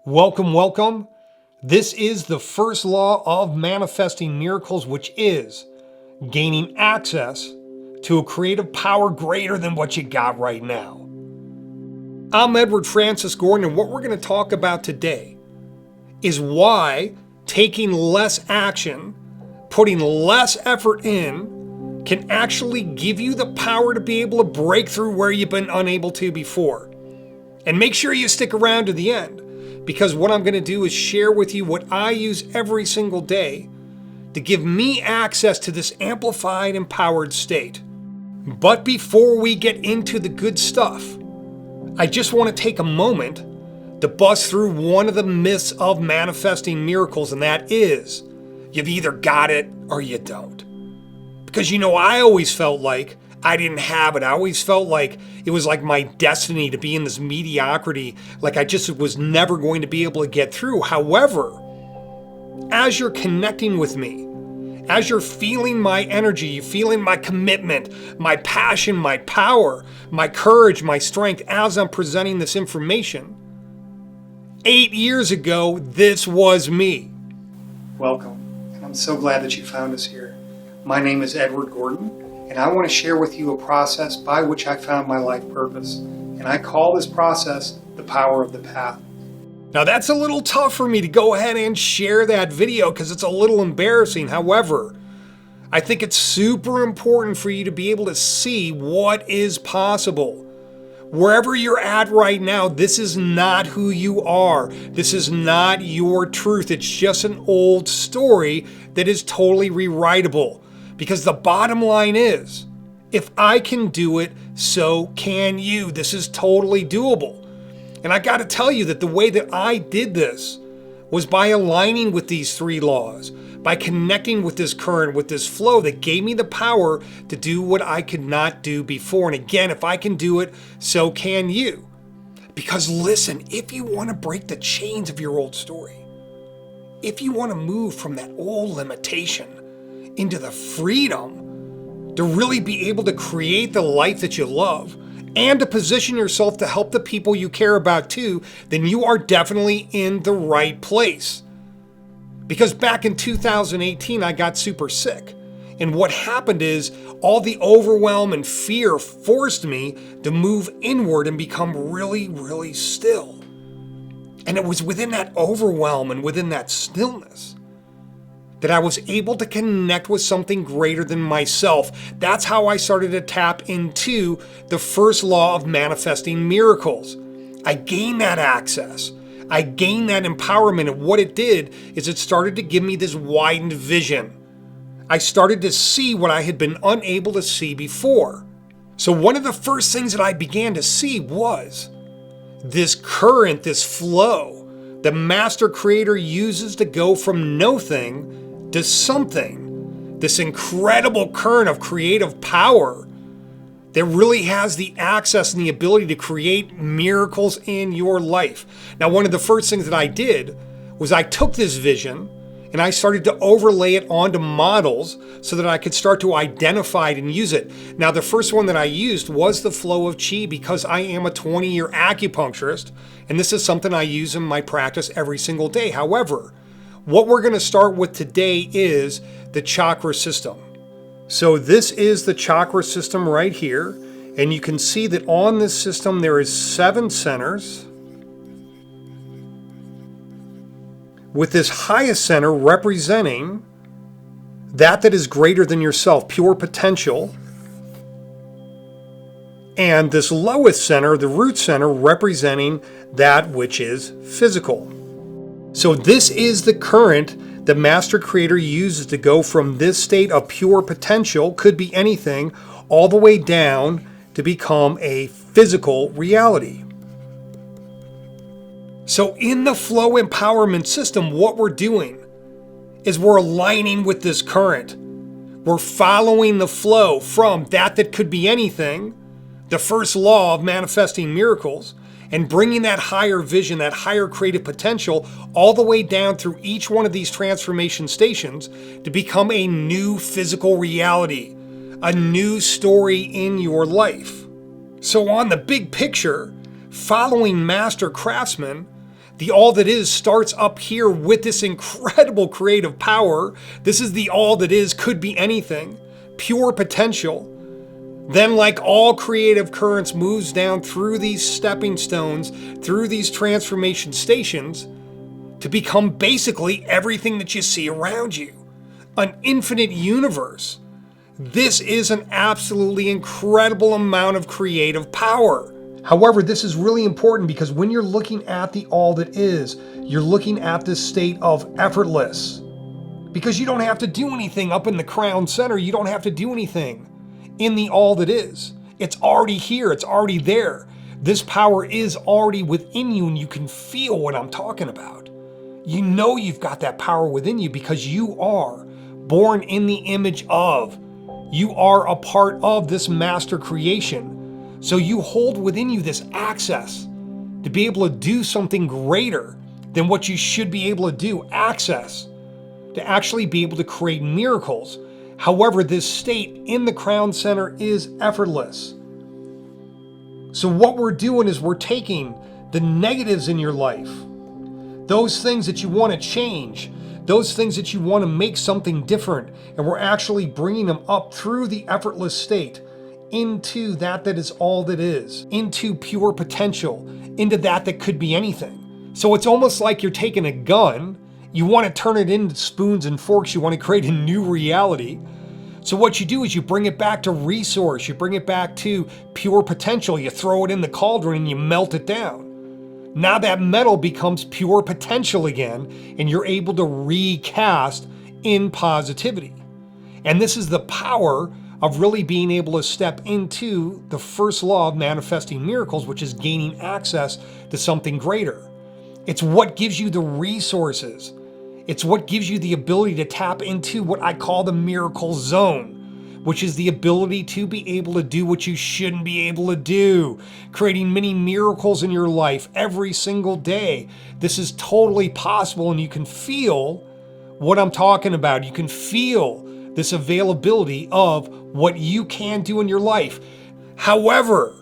Welcome, welcome. This is the first law of manifesting miracles, which is gaining access to a creative power greater than what you got right now. I'm Edward Francis Gordon, and what we're going to talk about today is why taking less action, putting less effort in, can actually give you the power to be able to break through where you've been unable to before. And make sure you stick around to the end, because what I'm going to do is share with you what I use every single day to give me access to this amplified, empowered state. But before we get into the good stuff, I just want to take a moment to bust through one of the myths of manifesting miracles, and that is, you've either got it or you don't. Because I always felt like I didn't have it. I always felt like it was like my destiny to be in this mediocrity, like I just was never going to be able to get through. However, as you're connecting with me, as you're feeling my energy, you're feeling my commitment, my passion, my power, my courage, my strength, as I'm presenting this information, 8 years ago, this was me. Welcome, and I'm so glad that you found us here. My name is Edward Gordon, and I want to share with you a process by which I found my life purpose. And I call this process the power of the path. Now that's a little tough for me to go ahead and share that video because it's a little embarrassing. However, I think it's super important for you to be able to see what is possible. Wherever you're at right now, this is not who you are. This is not your truth. It's just an old story that is totally rewritable. Because the bottom line is, if I can do it, so can you. This is totally doable. And I got to tell you that the way that I did this was by aligning with these three laws, by connecting with this current, with this flow that gave me the power to do what I could not do before. And again, if I can do it, so can you. Because listen, if you want to break the chains of your old story, if you want to move from that old limitation into the freedom to really be able to create the life that you love and to position yourself to help the people you care about too, then you are definitely in the right place. Because back in 2018, I got super sick. And what happened is all the overwhelm and fear forced me to move inward and become really, really still. And it was within that overwhelm and within that stillness that I was able to connect with something greater than myself. That's how I started to tap into the first law of manifesting miracles. I gained that access. I gained that empowerment, and what it did is it started to give me this widened vision. I started to see what I had been unable to see before. So one of the first things that I began to see was this current, this flow, the master creator uses to go from nothing to something, this incredible current of creative power that really has the access and the ability to create miracles in your life. Now, one of the first things that I did was I took this vision and I started to overlay it onto models so that I could start to identify it and use it. Now, the first one that I used was the flow of chi, because I am a 20-year acupuncturist, and this is something I use in my practice every single day. However, what we're going to start with today is the chakra system. So this is the chakra system right here, and you can see that on this system there is 7 centers, with this highest center representing that is greater than yourself, pure potential, and this lowest center, the root center, representing that which is physical. So this is the current the master creator uses to go from this state of pure potential, could be anything, all the way down to become a physical reality. So in the flow empowerment system, what we're doing is we're aligning with this current. We're following the flow from that could be anything, the first law of manifesting miracles, and bringing that higher vision, that higher creative potential, all the way down through each one of these transformation stations to become a new physical reality, a new story in your life. So on the big picture, following master craftsmen, The all that is starts up here with this incredible creative power. This is the all that is, could be anything, pure potential. Then, like all creative currents, moves down through these stepping stones, through these transformation stations, to become basically everything that you see around you. An infinite universe. This is an absolutely incredible amount of creative power. However, this is really important because when you're looking at the all that is, you're looking at this state of effortless. Because you don't have to do anything up in the crown center. You don't have to do anything in the all that is. It's already here. It's already there. This power is already within you, and you can feel what I'm talking about. You know you've got that power within you because you are born in the image of. You are a part of this master creation. So you hold within you this access to be able to do something greater than what you should be able to do. Access to actually be able to create miracles. However, this state in the crown center is effortless. So what we're doing is we're taking the negatives in your life, those things that you want to change, those things that you want to make something different, and we're actually bringing them up through the effortless state into that is all that is, into pure potential, into that could be anything. So it's almost like you're taking a gun, you want to turn it into spoons and forks, you want to create a new reality. So what you do is you bring it back to resource, you bring it back to pure potential, you throw it in the cauldron and you melt it down. Now that metal becomes pure potential again, and you're able to recast in positivity. And this is the power of really being able to step into the first law of manifesting miracles, which is gaining access to something greater. It's what gives you the resources. It's what gives you the ability to tap into what I call the miracle zone, which is the ability to be able to do what you shouldn't be able to do, creating many miracles in your life every single day. This is totally possible, and you can feel what I'm talking about. You can feel this availability of what you can do in your life. However,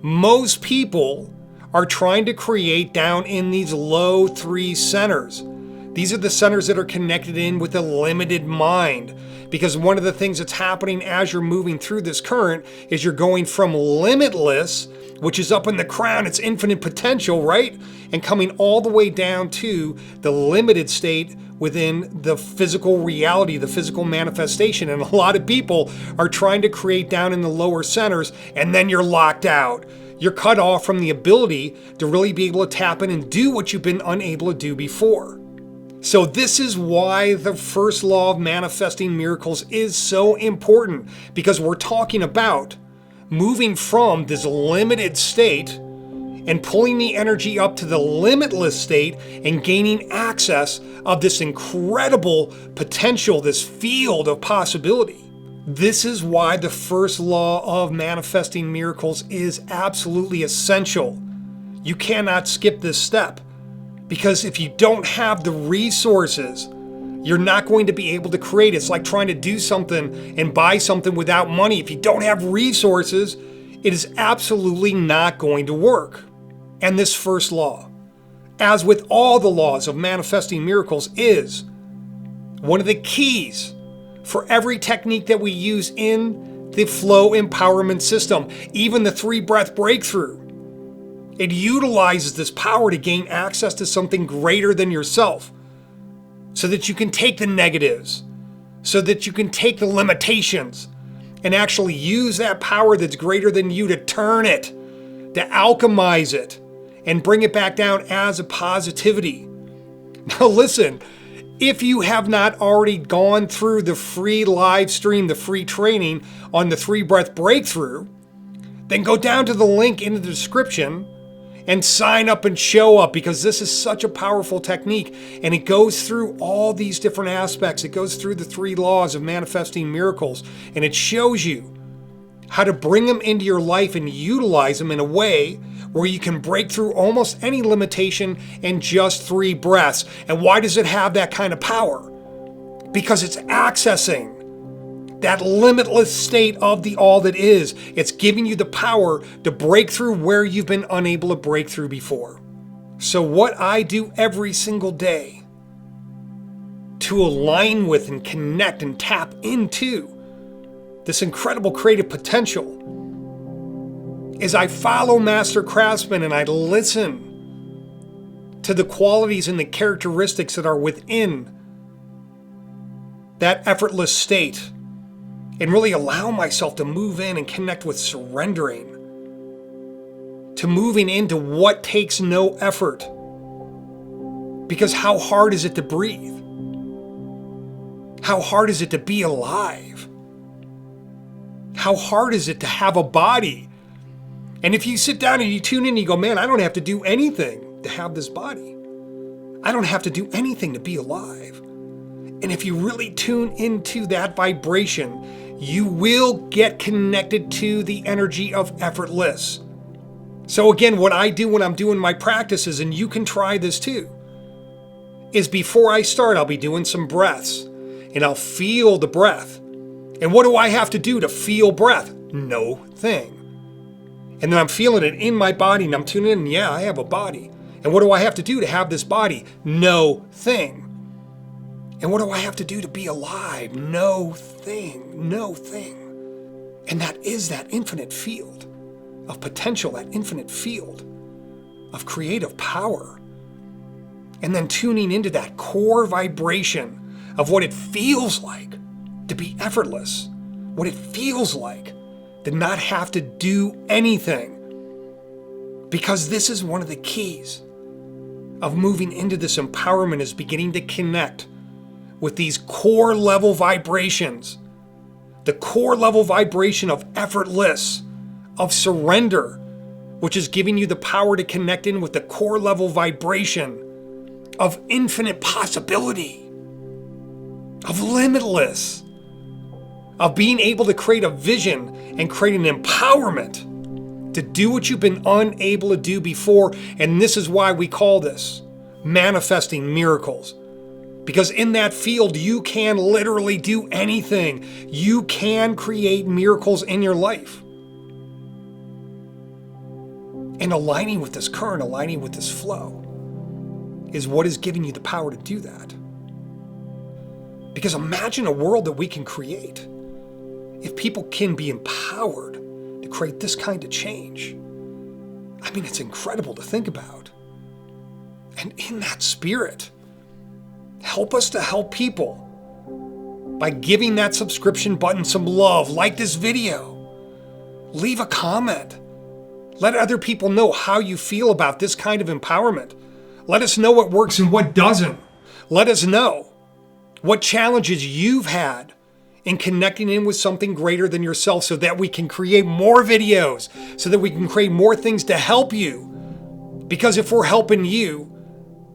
most people are trying to create down in these low 3 centers. These are the centers that are connected in with a limited mind. Because one of the things that's happening as you're moving through this current is you're going from limitless, which is up in the crown, it's infinite potential, right? And coming all the way down to the limited state within the physical reality, the physical manifestation. And a lot of people are trying to create down in the lower centers, and then you're locked out. You're cut off from the ability to really be able to tap in and do what you've been unable to do before. So this is why the first law of manifesting miracles is so important, because we're talking about moving from this limited state and pulling the energy up to the limitless state and gaining access of this incredible potential, this field of possibility. This is why the first law of manifesting miracles is absolutely essential. You cannot skip this step, because if you don't have the resources, you're not going to be able to create. It's like trying to do something and buy something without money. If you don't have resources, it is absolutely not going to work. And this first law, as with all the laws of manifesting miracles, is one of the keys for every technique that we use in the flow empowerment system, even the 3-breath breakthrough. It utilizes this power to gain access to something greater than yourself, so that you can take the negatives, so that you can take the limitations and actually use that power that's greater than you to turn it, to alchemize it, and bring it back down as a positivity. Now listen, if you have not already gone through the free live stream, the free training on the 3-breath breakthrough, then go down to the link in the description and sign up and show up, because this is such a powerful technique, and it goes through all these different aspects. It goes through the 3 laws of manifesting miracles, and it shows you how to bring them into your life and utilize them in a way where you can break through almost any limitation in just 3 breaths. And why does it have that kind of power? Because it's accessing that limitless state of the all that is. It's giving you the power to break through where you've been unable to break through before. So what I do every single day to align with and connect and tap into this incredible creative potential is I follow Master Craftsman and I listen to the qualities and the characteristics that are within that effortless state and really allow myself to move in and connect with surrendering, to moving into what takes no effort. Because how hard is it to breathe? How hard is it to be alive? How hard is it to have a body? And if you sit down and you tune in and you go, man, I don't have to do anything to have this body. I don't have to do anything to be alive. And if you really tune into that vibration, you will get connected to the energy of effortless. So again, what I do when I'm doing my practices, and you can try this too, is before I start, I'll be doing some breaths and I'll feel the breath. And what do I have to do to feel breath? No thing. And then I'm feeling it in my body and I'm tuning in, and yeah, I have a body. And what do I have to do to have this body? No thing. And what do I have to do to be alive? No thing, no thing. And that is that infinite field of potential, that infinite field of creative power. And then tuning into that core vibration of what it feels like to be effortless, what it feels like to not have to do anything. Because this is one of the keys of moving into this empowerment, is beginning to connect with these core level vibrations, the core level vibration of effortless, of surrender, which is giving you the power to connect in with the core level vibration of infinite possibility, of limitless, of being able to create a vision and create an empowerment to do what you've been unable to do before. And this is why we call this manifesting miracles. Because in that field, you can literally do anything. You can create miracles in your life. And aligning with this current, aligning with this flow, is what is giving you the power to do that. Because imagine a world that we can create. If people can be empowered to create this kind of change, I mean, it's incredible to think about. And in that spirit, help us to help people by giving that subscription button some love. Like this video. Leave a comment. Let other people know how you feel about this kind of empowerment. Let us know what works and what doesn't. Let us know what challenges you've had in connecting in with something greater than yourself, so that we can create more videos, so that we can create more things to help you. Because if we're helping you,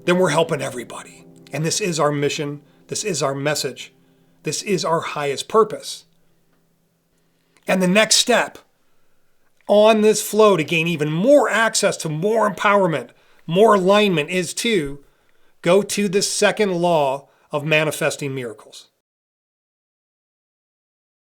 then we're helping everybody. And this is our mission. This is our message. This is our highest purpose. And the next step on this flow to gain even more access to more empowerment, more alignment, is to go to the second law of manifesting miracles.